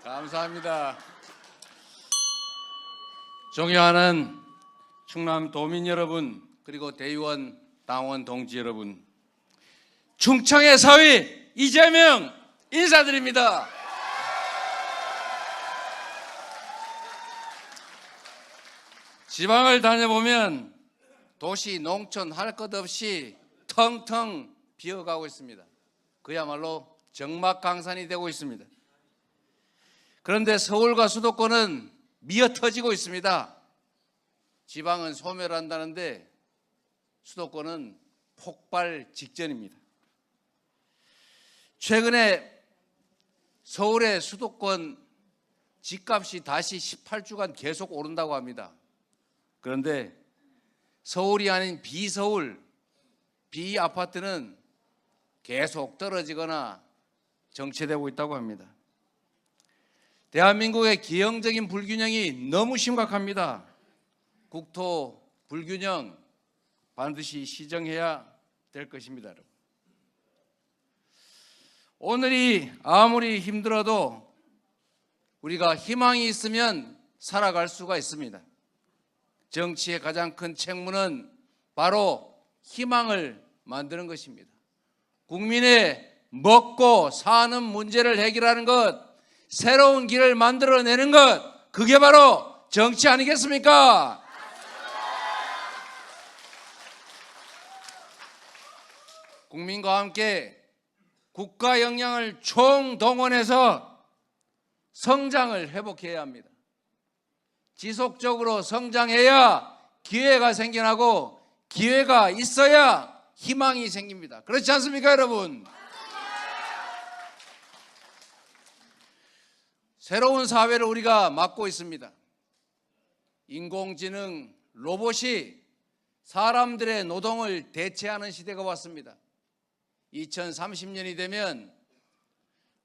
감사합니다. 존경하는 충남 도민 여러분, 그리고 대의원 당원 동지 여러분, 충청의 사위 이재명 인사드립니다. 지방을 다녀보면 도시, 농촌 할 것 없이 텅텅 비어가고 있습니다. 그야말로 적막강산이 되고 있습니다. 그런데 서울과 수도권은 미어터지고 있습니다. 지방은 소멸한다는데 수도권은 폭발 직전입니다. 최근에 서울의 수도권 집값이 다시 18주간 계속 오른다고 합니다. 그런데 서울이 아닌 비서울, 비아파트는 계속 떨어지거나 정체되고 있다고 합니다. 대한민국의 기형적인 불균형이 너무 심각합니다. 국토 불균형 반드시 시정해야 될 것입니다. 여러분. 오늘이 아무리 힘들어도 우리가 희망이 있으면 살아갈 수가 있습니다. 정치의 가장 큰 책무는 바로 희망을 만드는 것입니다. 국민의 먹고 사는 문제를 해결하는 것, 새로운 길을 만들어내는 것, 그게 바로 정치 아니겠습니까? 국민과 함께 국가 역량을 총동원해서 성장을 회복해야 합니다. 지속적으로 성장해야 기회가 생겨나고, 기회가 있어야 희망이 생깁니다. 그렇지 않습니까, 여러분? 새로운 사회를 우리가 맞고 있습니다. 인공지능, 로봇이 사람들의 노동을 대체하는 시대가 왔습니다. 2030년이 되면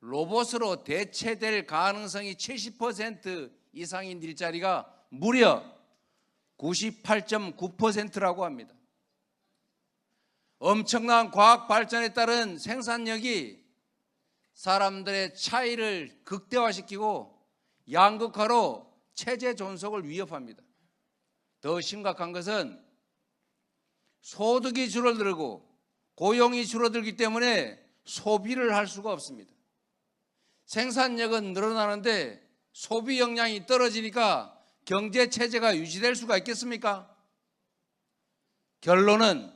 로봇으로 대체될 가능성이 70% 이상인 일자리가 무려 98.9%라고 합니다. 엄청난 과학 발전에 따른 생산력이 사람들의 차이를 극대화시키고 양극화로 체제 존속을 위협합니다. 더 심각한 것은 소득이 줄어들고 고용이 줄어들기 때문에 소비를 할 수가 없습니다. 생산력은 늘어나는데 소비 역량이 떨어지니까 경제 체제가 유지될 수가 있겠습니까? 결론은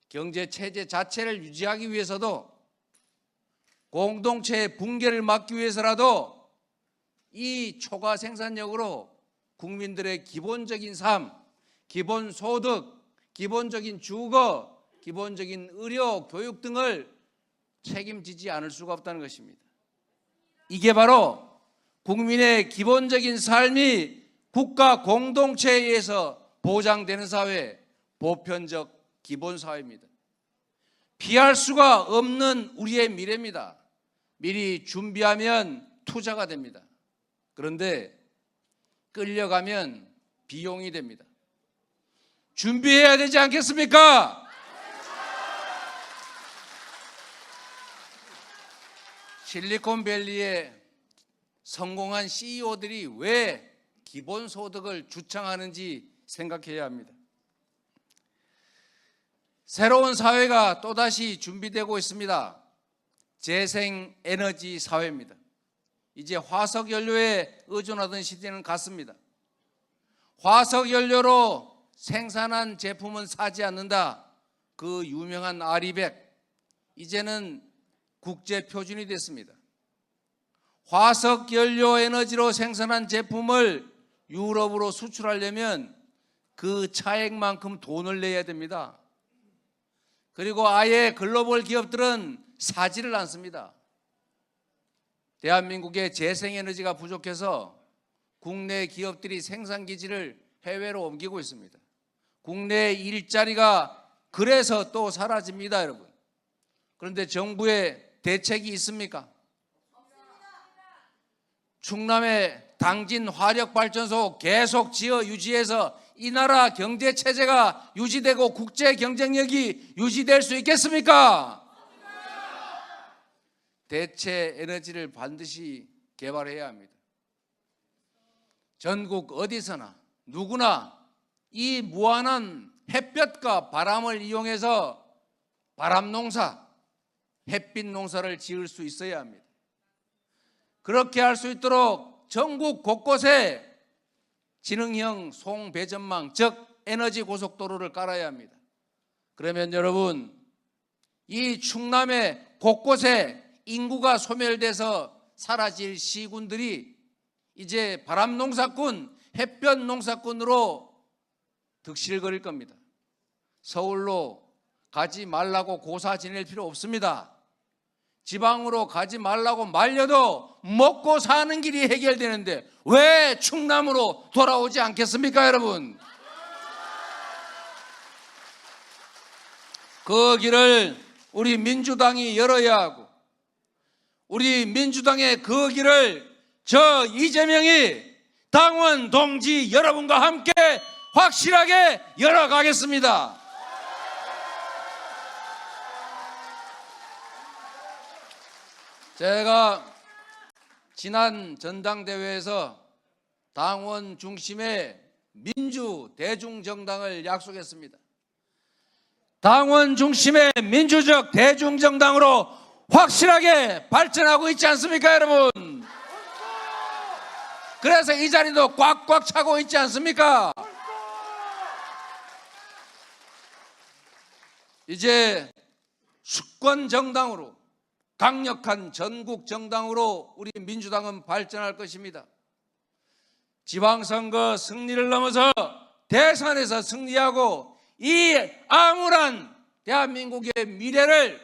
경제 체제 자체를 유지하기 위해서도, 공동체의 붕괴를 막기 위해서라도 이 초과 생산력으로 국민들의 기본적인 삶, 기본 소득, 기본적인 주거, 기본적인 의료, 교육 등을 책임지지 않을 수가 없다는 것입니다. 이게 바로 국민의 기본적인 삶이 국가 공동체에 의해서 보장되는 사회, 보편적 기본사회입니다. 피할 수가 없는 우리의 미래입니다. 미리 준비하면 투자가 됩니다. 그런데 끌려가면 비용이 됩니다. 준비해야 되지 않겠습니까? 실리콘밸리의 성공한 CEO들이 왜 기본소득을 주창하는지 생각해야 합니다. 새로운 사회가 또다시 준비되고 있습니다. 재생에너지 사회입니다. 이제 화석연료에 의존하던 시대는 갔습니다. 화석연료로 생산한 제품은 사지 않는다. 그 유명한 아리백, 이제는 국제표준이 됐습니다. 화석연료 에너지로 생산한 제품을 유럽으로 수출하려면 그 차액만큼 돈을 내야 됩니다. 그리고 아예 글로벌 기업들은 사지를 않습니다. 대한민국의 재생에너지가 부족해서 국내 기업들이 생산기지를 해외로 옮기고 있습니다. 국내 일자리가 그래서 또 사라집니다, 여러분. 그런데 정부의 대책이 있습니까? 충남의 당진 화력발전소 계속 지어 유지해서 이 나라 경제 체제가 유지되고 국제 경쟁력이 유지될 수 있겠습니까? 대체 에너지를 반드시 개발해야 합니다. 전국 어디서나 누구나 이 무한한 햇볕과 바람을 이용해서 바람 농사, 햇빛 농사를 지을 수 있어야 합니다. 그렇게 할 수 있도록 전국 곳곳에 지능형 송배전망, 즉 에너지 고속도로를 깔아야 합니다. 그러면 여러분, 이 충남의 곳곳에 인구가 소멸돼서 사라질 시군들이 이제 바람 농사꾼, 햇볕 농사꾼으로 득실거릴 겁니다. 서울로 가지 말라고 고사 지낼 필요 없습니다. 지방으로 가지 말라고 말려도 먹고 사는 길이 해결되는데 왜 충남으로 돌아오지 않겠습니까, 여러분? 그 길을 우리 민주당이 열어야 하고, 우리 민주당의 그 길을 저 이재명이 당원 동지 여러분과 함께 확실하게 열어가겠습니다. 제가 지난 전당대회에서 당원 중심의 민주 대중정당을 약속했습니다. 당원 중심의 민주적 대중정당으로 확실하게 발전하고 있지 않습니까, 여러분? 그래서 이 자리도 꽉꽉 차고 있지 않습니까? 이제 수권 정당으로, 강력한 전국 정당으로 우리 민주당은 발전할 것입니다. 지방선거 승리를 넘어서 대선에서 승리하고 이 암울한 대한민국의 미래를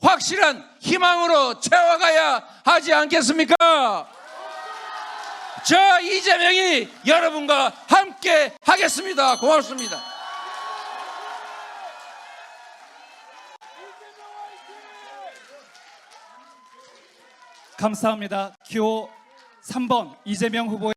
확실한 희망으로 채워가야 하지 않겠습니까? 저 이재명이 여러분과 함께 하겠습니다. 고맙습니다. 감사합니다. 기호 3번 이재명 후보의